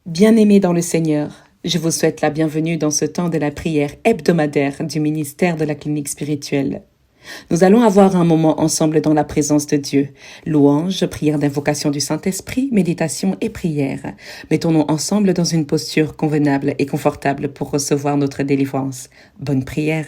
Bien-aimés dans le Seigneur, je vous souhaite la bienvenue dans ce temps de la prière hebdomadaire du ministère de la clinique spirituelle. Nous allons avoir un moment ensemble dans la présence de Dieu. Louange, prière d'invocation du Saint-Esprit, méditation et prière. Mettons-nous ensemble dans une posture convenable et confortable pour recevoir notre délivrance. Bonne prière.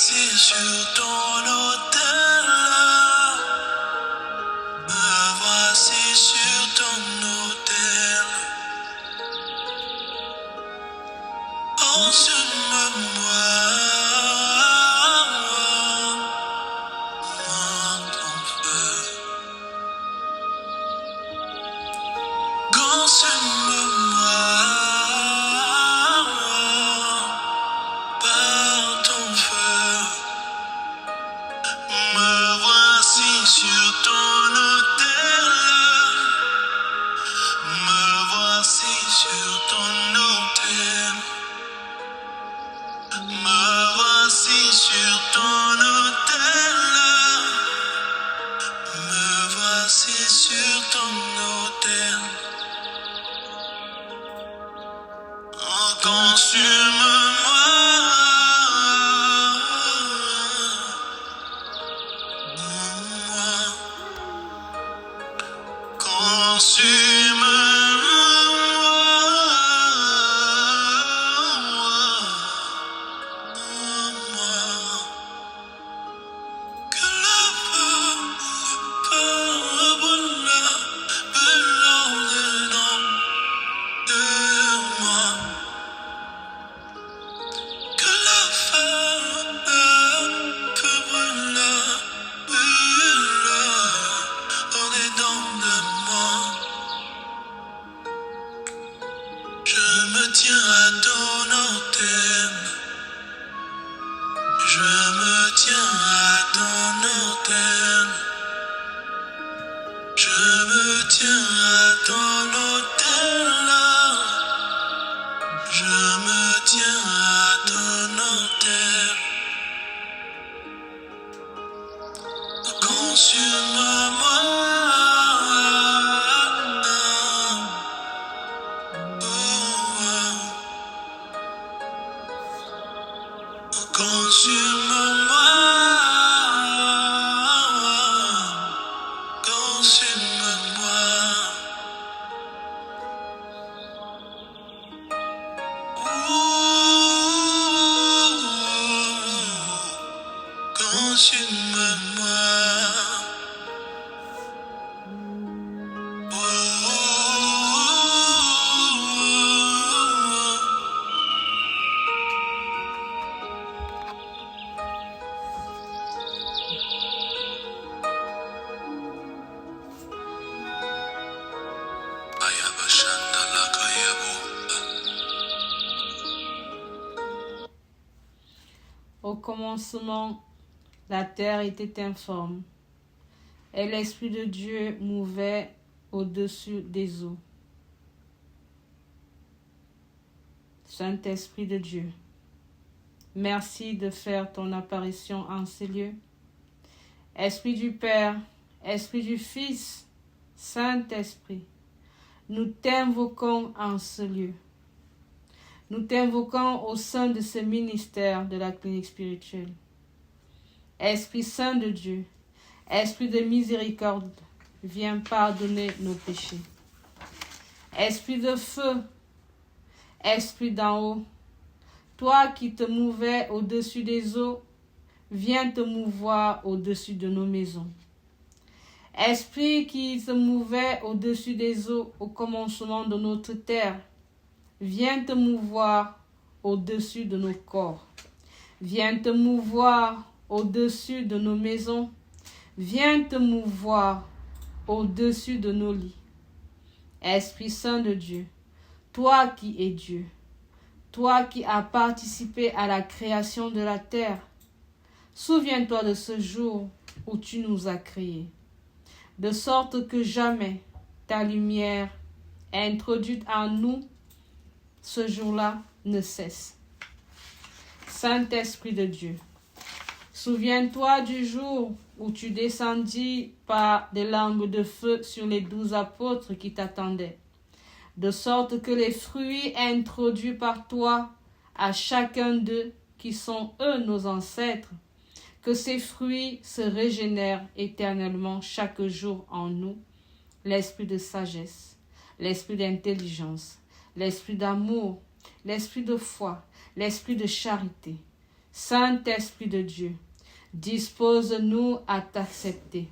voici sur ton autel. Me voici sur ton autel. Consume-moi dans ton feu. Consume-moi par ton feu. Me voici sur ton autel. Me voici sur ton autel. Me voici sur ton autel. Me voici sur ton autel. Oh, consume-moi. Au commencement, la terre était informe, et l'Esprit de Dieu mouvait au-dessus des eaux. Saint-Esprit de Dieu, merci de faire ton apparition en ces lieux. Esprit du Père, Esprit du Fils, Saint-Esprit, nous t'invoquons en ce lieu. Nous t'invoquons au sein de ce ministère de la clinique spirituelle. Esprit Saint de Dieu, Esprit de miséricorde, viens pardonner nos péchés. Esprit de feu, Esprit d'en haut, toi qui te mouvais au-dessus des eaux, viens te mouvoir au-dessus de nos maisons. Esprit qui se mouvait au-dessus des eaux au commencement de notre terre, viens te mouvoir au-dessus de nos corps. Viens te mouvoir au-dessus de nos maisons. Viens te mouvoir au-dessus de nos lits. Esprit Saint de Dieu, toi qui es Dieu, toi qui as participé à la création de la terre, souviens-toi de ce jour où tu nous as créés, de sorte que jamais ta lumière introduite en nous ce jour-là ne cesse. Saint-Esprit de Dieu, souviens-toi du jour où tu descendis par des langues de feu sur les 12 apôtres qui t'attendaient, de sorte que les fruits introduits par toi à chacun d'eux, qui sont eux nos ancêtres, que ces fruits se régénèrent éternellement chaque jour en nous, l'esprit de sagesse, l'esprit d'intelligence, l'esprit d'amour, l'esprit de foi, l'esprit de charité. Saint-Esprit de Dieu, dispose-nous à t'accepter.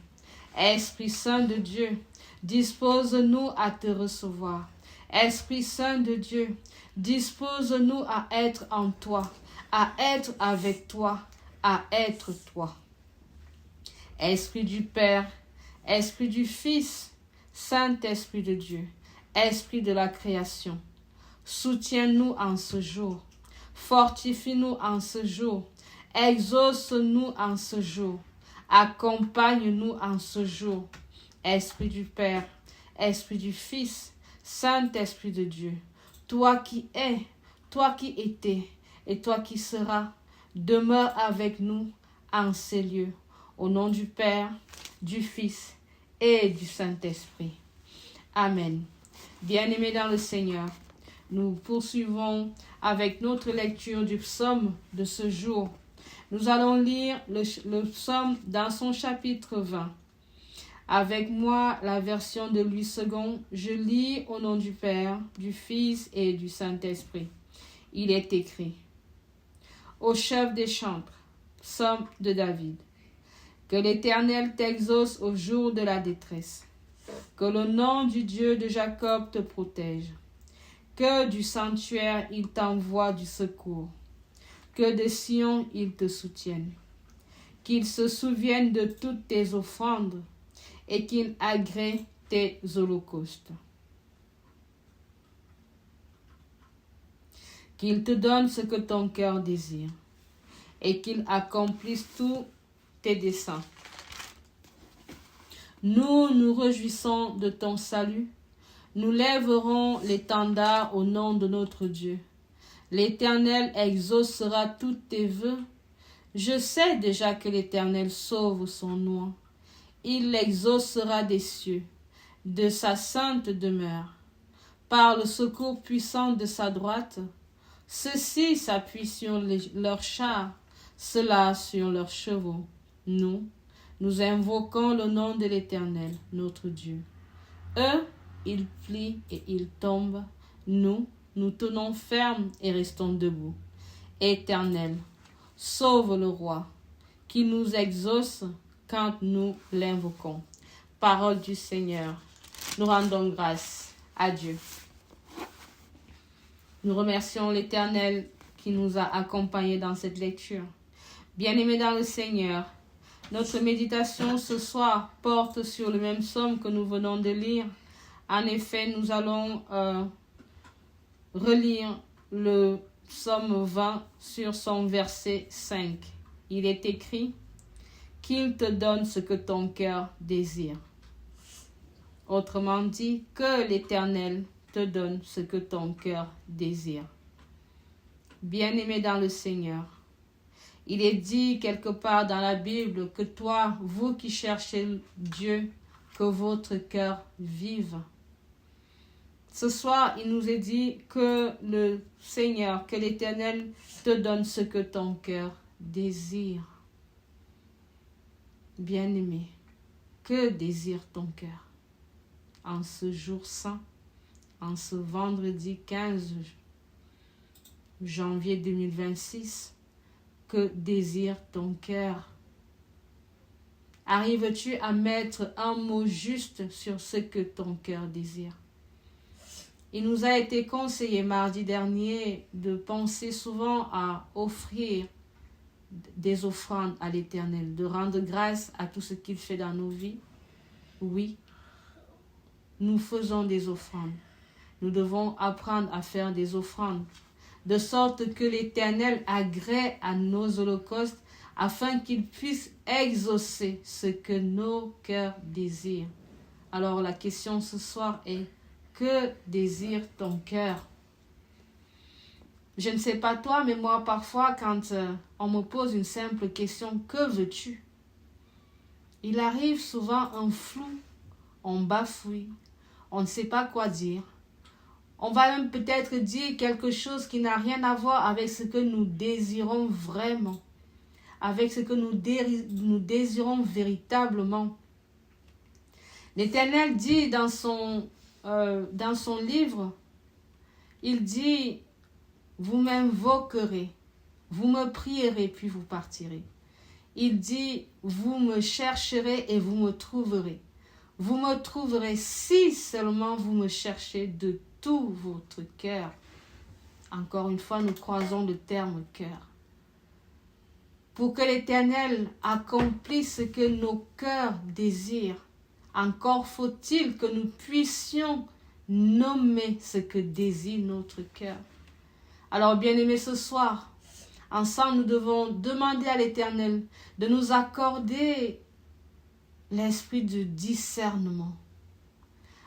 Esprit Saint de Dieu, dispose-nous à te recevoir. Esprit Saint de Dieu, dispose-nous à être en toi, à être avec toi, à être toi. Esprit du Père, Esprit du Fils, Saint-Esprit de Dieu, Esprit de la création, soutiens-nous en ce jour, fortifie-nous en ce jour, exauce-nous en ce jour, accompagne-nous en ce jour. Esprit du Père, Esprit du Fils, Saint-Esprit de Dieu, toi qui es, toi qui étais et toi qui seras, demeure avec nous en ces lieux, au nom du Père, du Fils et du Saint-Esprit. Amen. Bien-aimés dans le Seigneur, nous poursuivons avec notre lecture du psaume de ce jour. Nous allons lire le psaume dans son chapitre 20. Avec moi, la version de Louis II, je lis au nom du Père, du Fils et du Saint-Esprit. Il est écrit: Au chef des chantres, psaume de David. Que l'Éternel t'exauce au jour de la détresse. Que le nom du Dieu de Jacob te protège. Que du sanctuaire il t'envoie du secours. Que de Sion il te soutienne. Qu'il se souvienne de toutes tes offrandes et qu'il agrée tes holocaustes. Qu'il te donne ce que ton cœur désire et qu'il accomplisse tous tes desseins. Nous nous réjouissons de ton salut. Nous lèverons l'étendard au nom de notre Dieu. L'Éternel exaucera tous tes vœux. Je sais déjà que l'Éternel sauve son nom. Il l'exaucera des cieux, de sa sainte demeure. Par le secours puissant de sa droite, ceux-ci s'appuient sur leurs chars, ceux-là sur leurs chevaux. Nous invoquons le nom de l'Éternel, notre Dieu. Eux, ils plient et ils tombent. Nous tenons ferme et restons debout. Éternel, sauve le roi, qui nous exauce quand nous l'invoquons. Parole du Seigneur. Nous rendons grâce à Dieu. Nous remercions l'Éternel qui nous a accompagnés dans cette lecture. Bien-aimés dans le Seigneur, notre méditation ce soir porte sur le même psaume que nous venons de lire. En effet, nous allons relire le psaume 20 sur son verset 5. Il est écrit: qu'il te donne ce que ton cœur désire. Autrement dit, que l'Éternel te donne ce que ton cœur désire. Bien-aimé dans le Seigneur, il est dit quelque part dans la Bible que toi, vous qui cherchez Dieu, que votre cœur vive. Ce soir, il nous est dit que le Seigneur, que l'Éternel te donne ce que ton cœur désire. Bien-aimé, que désire ton cœur en ce jour saint, en ce vendredi 15 janvier 2026? Que désire ton cœur? Arrives-tu à mettre un mot juste sur ce que ton cœur désire? Il nous a été conseillé mardi dernier de penser souvent à offrir des offrandes à l'Éternel, de rendre grâce à tout ce qu'il fait dans nos vies. Oui, nous faisons des offrandes. Nous devons apprendre à faire des offrandes, de sorte que l'Éternel agrée à nos holocaustes afin qu'il puisse exaucer ce que nos cœurs désirent. Alors la question ce soir est: que désire ton cœur? Je ne sais pas toi, mais moi parfois quand on me pose une simple question, que veux-tu? Il arrive souvent un flou, on bafouille, on ne sait pas quoi dire. On va même peut-être dire quelque chose qui n'a rien à voir avec ce que nous désirons vraiment, avec ce que nous désirons véritablement. L'Éternel dit dans son livre, il dit: vous m'invoquerez Vous me prierez, puis vous partirez. Il dit, vous me chercherez et vous me trouverez. Vous me trouverez si seulement vous me cherchez de tout votre cœur. Encore une fois, nous croisons le terme cœur. Pour que l'Éternel accomplisse ce que nos cœurs désirent, encore faut-il que nous puissions nommer ce que désire notre cœur. Alors, bien-aimés, ce soir, ensemble, nous devons demander à l'Éternel de nous accorder l'esprit de discernement,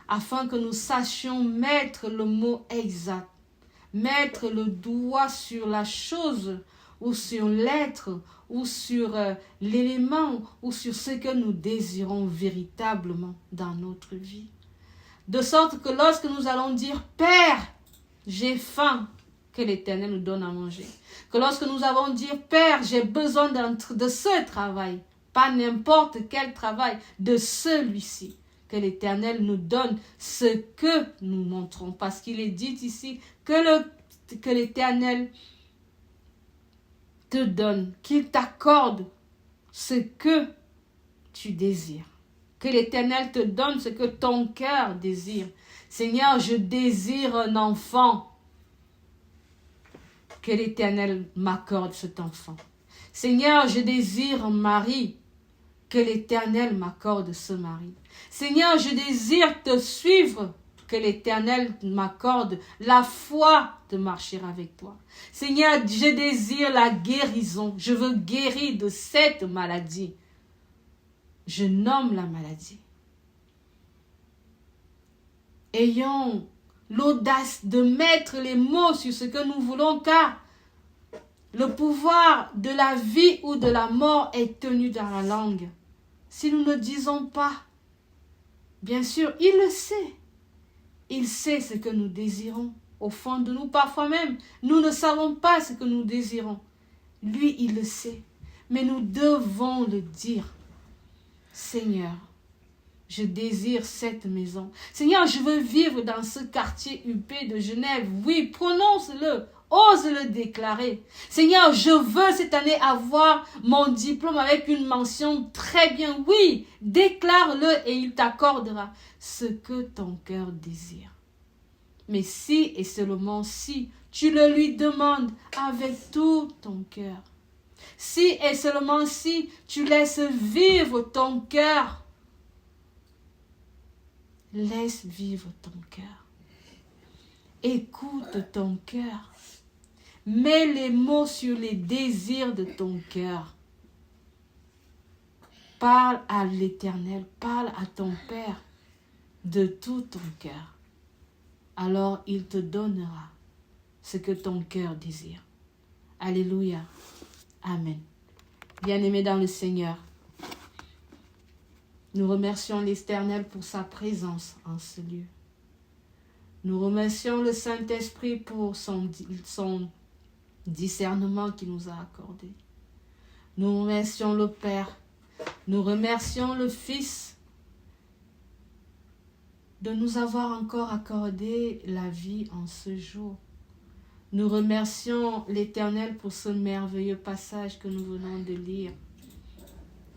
afin que nous sachions mettre le mot exact, mettre le doigt sur la chose ou sur l'être ou sur l'élément ou sur ce que nous désirons véritablement dans notre vie. De sorte que lorsque nous allons dire « Père, j'ai faim », que l'Éternel nous donne à manger. Que lorsque nous allons dire « Père, j'ai besoin de ce travail », pas n'importe quel travail, de celui-ci, que l'Éternel nous donne ce que nous montrons. Parce qu'il est dit ici que l'Éternel te donne, qu'il t'accorde ce que tu désires. Que l'Éternel te donne ce que ton cœur désire. Seigneur, je désire un enfant. Que l'Éternel m'accorde cet enfant. Seigneur, je désire un mari. Que l'Éternel m'accorde ce mari. Seigneur, je désire te suivre. Que l'Éternel m'accorde la foi de marcher avec toi. Seigneur, je désire la guérison. Je veux guérir de cette maladie. Je nomme la maladie. Ayons l'audace de mettre les mots sur ce que nous voulons, car le pouvoir de la vie ou de la mort est tenu dans la langue. Si nous ne disons pas, bien sûr, il le sait. Il sait ce que nous désirons. Au fond de nous, parfois même, nous ne savons pas ce que nous désirons. Lui, il le sait. Mais nous devons le dire. Seigneur, je désire cette maison. Seigneur, je veux vivre dans ce quartier huppé de Genève. Oui, prononce-le. Ose le déclarer. Seigneur, je veux cette année avoir mon diplôme avec une mention très bien. Oui, déclare-le et il t'accordera ce que ton cœur désire. Mais si et seulement si tu le lui demandes avec tout ton cœur, si et seulement si tu laisses vivre ton cœur, laisse vivre ton cœur. Écoute ton cœur. Mets les mots sur les désirs de ton cœur. Parle à l'Éternel, parle à ton Père de tout ton cœur. Alors il te donnera ce que ton cœur désire. Alléluia. Amen. Bien-aimés dans le Seigneur, nous remercions l'Éternel pour sa présence en ce lieu. Nous remercions le Saint-Esprit pour son discernement qu'il nous a accordé. Nous remercions le Père. Nous remercions le Fils de nous avoir encore accordé la vie en ce jour. Nous remercions l'Éternel pour ce merveilleux passage que nous venons de lire.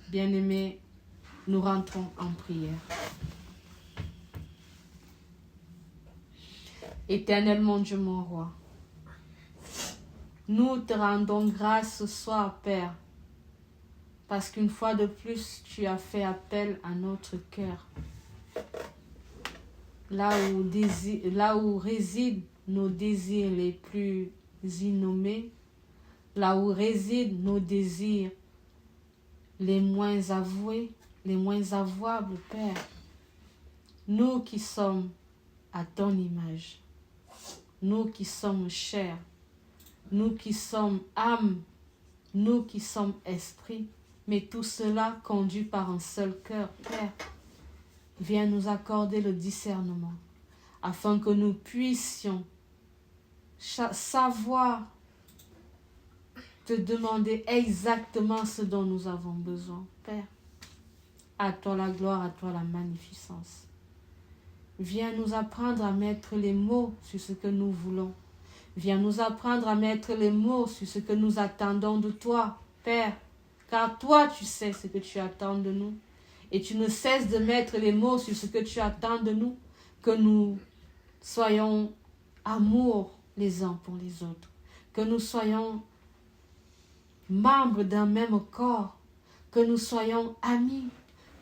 Bien-aimés, nous rentrons en prière. Éternel mon Dieu, mon roi, nous te rendons grâce ce soir, Père, parce qu'une fois de plus, tu as fait appel à notre cœur. Là où résident nos désirs les plus innommés, là où résident nos désirs les moins avoués, les moins avouables, Père. Nous qui sommes à ton image, nous qui sommes chairs, nous qui sommes âme, nous qui sommes esprit, mais tout cela conduit par un seul cœur, Père. Viens nous accorder le discernement, afin que nous puissions savoir te demander exactement ce dont nous avons besoin, Père. À toi la gloire, à toi la magnificence. Viens nous apprendre à mettre les mots sur ce que nous voulons. Viens nous apprendre à mettre les mots sur ce que nous attendons de toi, Père. Car toi, tu sais ce que tu attends de nous. Et tu ne cesses de mettre les mots sur ce que tu attends de nous. Que nous soyons amour les uns pour les autres. Que nous soyons membres d'un même corps. Que nous soyons amis.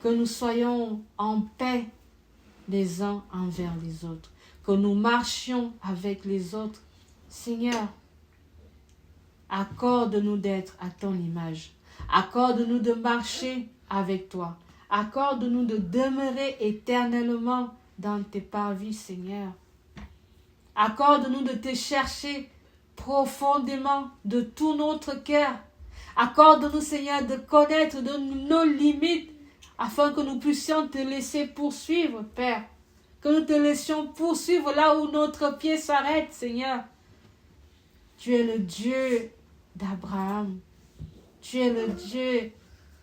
Que nous soyons en paix les uns envers les autres. Que nous marchions avec les autres. Seigneur, accorde-nous d'être à ton image. Accorde-nous de marcher avec toi. Accorde-nous de demeurer éternellement dans tes parvis, Seigneur. Accorde-nous de te chercher profondément de tout notre cœur. Accorde-nous, Seigneur, de connaître nos limites afin que nous puissions te laisser poursuivre, Père. Que nous te laissions poursuivre là où notre pied s'arrête, Seigneur. Tu es le Dieu d'Abraham. Tu es le Dieu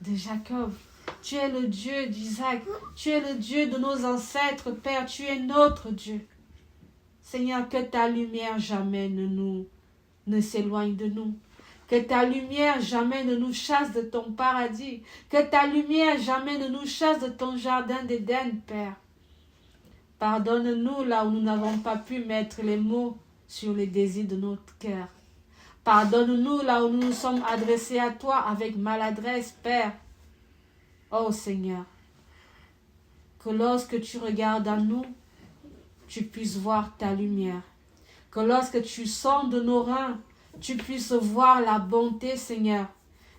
de Jacob. Tu es le Dieu d'Isaac. Tu es le Dieu de nos ancêtres, Père. Tu es notre Dieu. Seigneur, que ta lumière jamais ne s'éloigne de nous. Que ta lumière jamais ne nous chasse de ton paradis. Que ta lumière jamais ne nous chasse de ton jardin d'Éden, Père. Pardonne-nous là où nous n'avons pas pu mettre les mots sur les désirs de notre cœur. Pardonne-nous là où nous nous sommes adressés à toi avec maladresse, Père. Oh Seigneur, que lorsque tu regardes en nous, tu puisses voir ta lumière. Que lorsque tu sondes nos reins, tu puisses voir la bonté, Seigneur.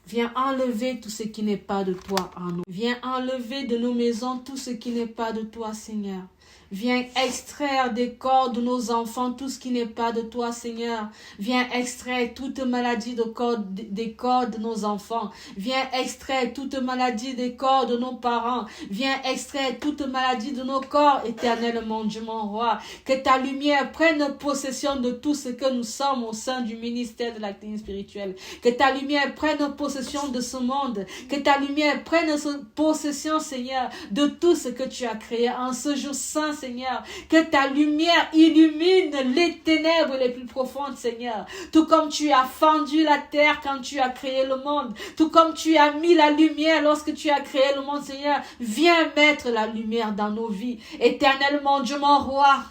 Viens enlever tout ce qui n'est pas de toi en nous. Viens enlever de nos maisons tout ce qui n'est pas de toi, Seigneur. Viens extraire des corps de nos enfants tout ce qui n'est pas de toi, Seigneur. Viens extraire toute maladie des corps de nos enfants. Viens extraire toute maladie des corps de nos parents. Viens extraire toute maladie de nos corps, éternel mon Dieu, mon roi. Que ta lumière prenne possession de tout ce que nous sommes au sein du ministère de la clinique spirituelle. Que ta lumière prenne possession de ce monde. Que ta lumière prenne possession, Seigneur, de tout ce que tu as créé en ce jour saint, Seigneur. Que ta lumière illumine les ténèbres les plus profondes, Seigneur. Tout comme tu as fendu la terre quand tu as créé le monde. Tout comme tu as mis la lumière lorsque tu as créé le monde, Seigneur. Viens mettre la lumière dans nos vies. Éternel mon Dieu, mon roi.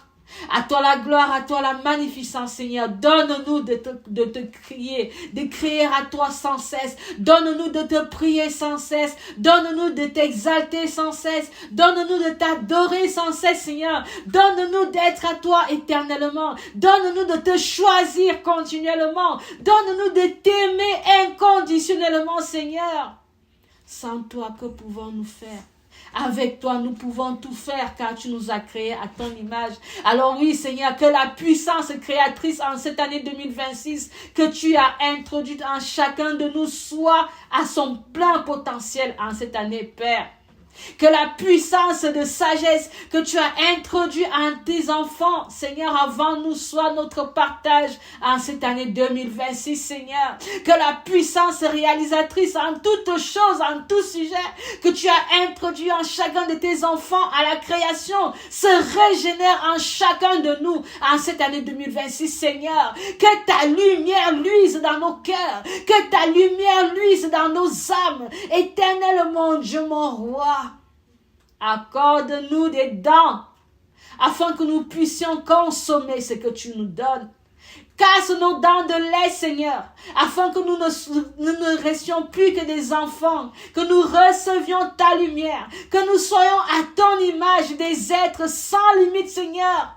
À toi la gloire, à toi la magnificence, Seigneur. Donne-nous de te crier, de crier à toi sans cesse. Donne-nous de te prier sans cesse. Donne-nous de t'exalter sans cesse. Donne-nous de t'adorer sans cesse, Seigneur. Donne-nous d'être à toi éternellement. Donne-nous de te choisir continuellement. Donne-nous de t'aimer inconditionnellement, Seigneur. Sans toi, que pouvons-nous faire? Avec toi, nous pouvons tout faire car tu nous as créés à ton image. Alors oui, Seigneur, que la puissance créatrice en cette année 2026 que tu as introduite en chacun de nous soit à son plein potentiel en cette année, Père. Que la puissance de sagesse que tu as introduite en tes enfants, Seigneur, avant nous soit notre partage en cette année 2026, Seigneur. Que la puissance réalisatrice en toutes choses, en tout sujet, que tu as introduit en chacun de tes enfants à la création, se régénère en chacun de nous en cette année 2026, Seigneur. Que ta lumière luise dans nos cœurs, que ta lumière luise dans nos âmes. Éternel mon Dieu, mon roi. Accorde-nous des dents afin que nous puissions consommer ce que tu nous donnes. Casse nos dents de lait, Seigneur, afin que nous ne restions plus que des enfants, que nous recevions ta lumière, que nous soyons à ton image des êtres sans limite, Seigneur.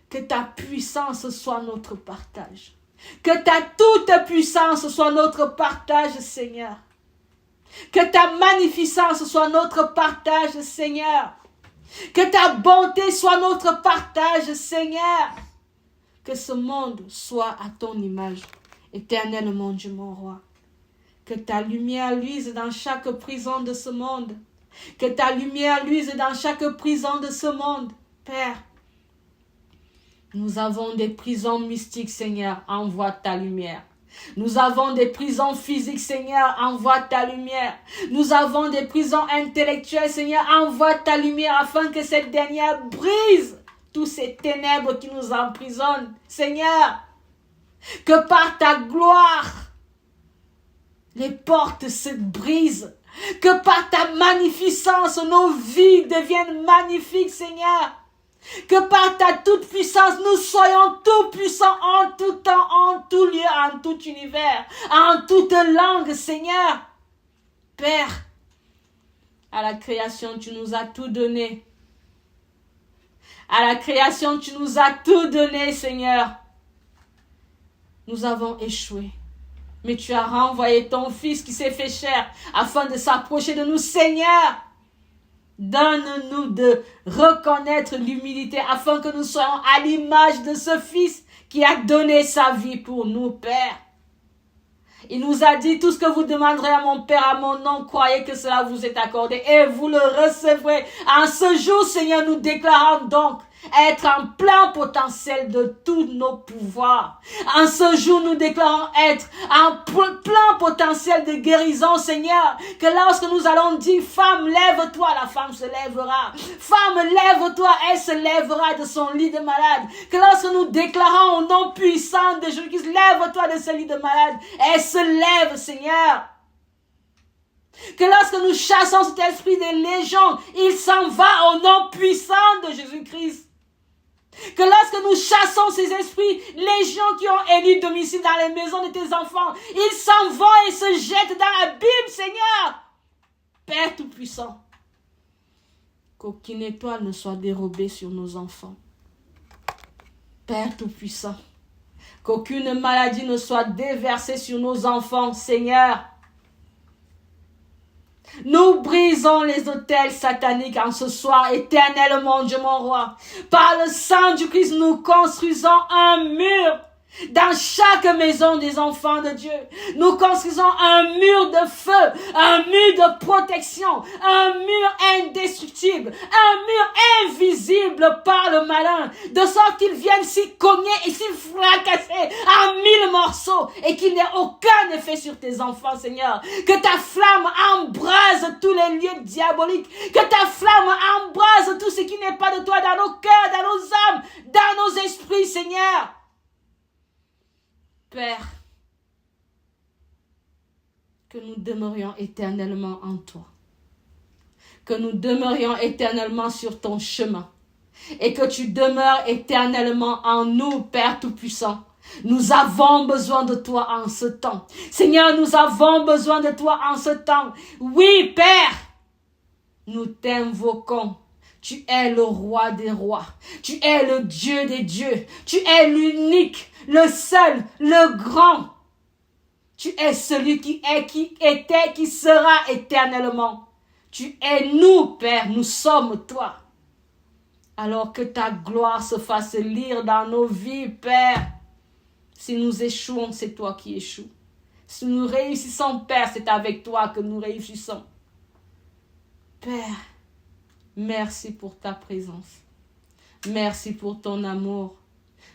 Que ta puissance soit notre partage. Que ta toute puissance soit notre partage, Seigneur. Que ta magnificence soit notre partage, Seigneur. Que ta bonté soit notre partage, Seigneur. Que ce monde soit à ton image, éternel mon Dieu, mon roi. Que ta lumière luise dans chaque prison de ce monde. Que ta lumière luise dans chaque prison de ce monde, Père. Nous avons des prisons mystiques, Seigneur, envoie ta lumière. Nous avons des prisons physiques, Seigneur, envoie ta lumière. Nous avons des prisons intellectuelles, Seigneur, envoie ta lumière afin que cette dernière brise toutes ces ténèbres qui nous emprisonnent. Seigneur, que par ta gloire, les portes se brisent. Que par ta magnificence, nos vies deviennent magnifiques, Seigneur. Que par ta toute puissance, nous soyons tout puissants en tout temps, en tout lieu, en tout univers, en toute langue, Seigneur. Père, à la création, tu nous as tout donné. À la création, tu nous as tout donné, Seigneur. Nous avons échoué. Mais tu as renvoyé ton Fils qui s'est fait chair afin de s'approcher de nous, Seigneur. Donne-nous de reconnaître l'humilité afin que nous soyons à l'image de ce Fils qui a donné sa vie pour nous, Père. Il nous a dit, tout ce que vous demanderez à mon Père, à mon nom, croyez que cela vous est accordé et vous le recevrez. En ce jour, Seigneur, nous déclarons donc être en plein potentiel de tous nos pouvoirs. En ce jour, nous déclarons être en plein potentiel de guérison, Seigneur. Que lorsque nous allons dire, femme, lève-toi, la femme se lèvera. Femme, lève-toi, elle se lèvera de son lit de malade. Que lorsque nous déclarons au nom puissant de Jésus-Christ, lève-toi de ce lit de malade, elle se lève, Seigneur. Que lorsque nous chassons cet esprit des légions, il s'en va au nom puissant de Jésus-Christ. Que lorsque nous chassons ces esprits, les gens qui ont élu domicile dans les maisons de tes enfants, ils s'en vont et se jettent dans la Bible, Seigneur. Père Tout-Puissant, qu'aucune étoile ne soit dérobée sur nos enfants. Père Tout-Puissant, qu'aucune maladie ne soit déversée sur nos enfants, Seigneur. Nous brisons les autels sataniques en ce soir, éternellement, Dieu mon roi. Par le sang du Christ, nous construisons un mur dans chaque maison des enfants de Dieu. Nous construisons un mur de feu, un mur de protection, un mur indestructible, un mur invisible par le malin, de sorte qu'il vienne s'y cogner et s'y fracasser en 1000 morceaux et qu'il n'ait aucun effet sur tes enfants, Seigneur. Que ta flamme embrase tous les lieux diaboliques, que ta flamme embrase tout ce qui n'est pas de toi dans nos cœurs, dans nos âmes, dans nos esprits, Seigneur. Père, que nous demeurions éternellement en toi, que nous demeurions éternellement sur ton chemin et que tu demeures éternellement en nous, Père Tout-Puissant. Nous avons besoin de toi en ce temps. Seigneur, nous avons besoin de toi en ce temps. Oui, Père, nous t'invoquons. Tu es le roi des rois. Tu es le Dieu des dieux. Tu es l'unique, le seul, le grand. Tu es celui qui est, qui était, qui sera éternellement. Tu es nous, Père. Nous sommes toi. Alors que ta gloire se fasse lire dans nos vies, Père. Si nous échouons, c'est toi qui échoues. Si nous réussissons, Père, c'est avec toi que nous réussissons. Père, merci pour ta présence. Merci pour ton amour.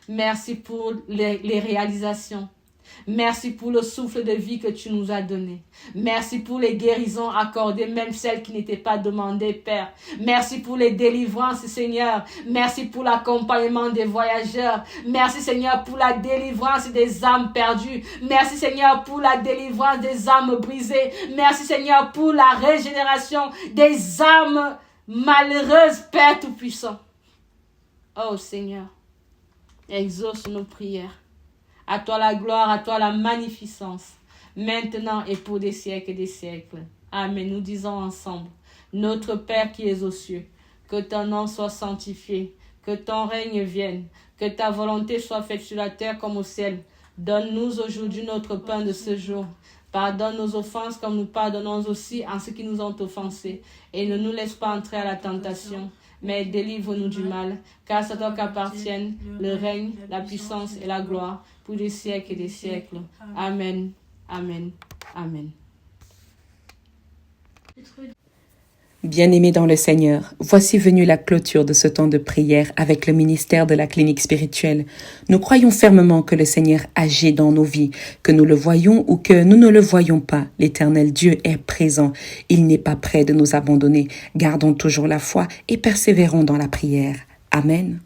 Merci pour les réalisations. Merci pour le souffle de vie que tu nous as donné. Merci pour les guérisons accordées, même celles qui n'étaient pas demandées, Père. Merci pour les délivrances, Seigneur. Merci pour l'accompagnement des voyageurs. Merci, Seigneur, pour la délivrance des âmes perdues. Merci, Seigneur, pour la délivrance des âmes brisées. Merci, Seigneur, pour la régénération des âmes malheureuses, Père Tout-Puissant. Oh, Seigneur, exauce nos prières. À toi la gloire, à toi la magnificence, maintenant et pour des siècles et des siècles. Amen. Nous disons ensemble, notre Père qui es aux cieux, que ton nom soit sanctifié, que ton règne vienne, que ta volonté soit faite sur la terre comme au ciel. Donne-nous aujourd'hui notre pain de ce jour. Pardonne nos offenses comme nous pardonnons aussi à ceux qui nous ont offensés. Et ne nous laisse pas entrer à la tentation, mais délivre-nous du mal, car c'est toi qu'appartiennent le règne, la puissance et la gloire, pour des siècles et des siècles. Amen, amen, amen. Bien-aimés dans le Seigneur, voici venue la clôture de ce temps de prière avec le ministère de la clinique spirituelle. Nous croyons fermement que le Seigneur agit dans nos vies, que nous le voyons ou que nous ne le voyons pas. L'Éternel Dieu est présent. Il n'est pas prêt de nous abandonner. Gardons toujours la foi et persévérons dans la prière. Amen.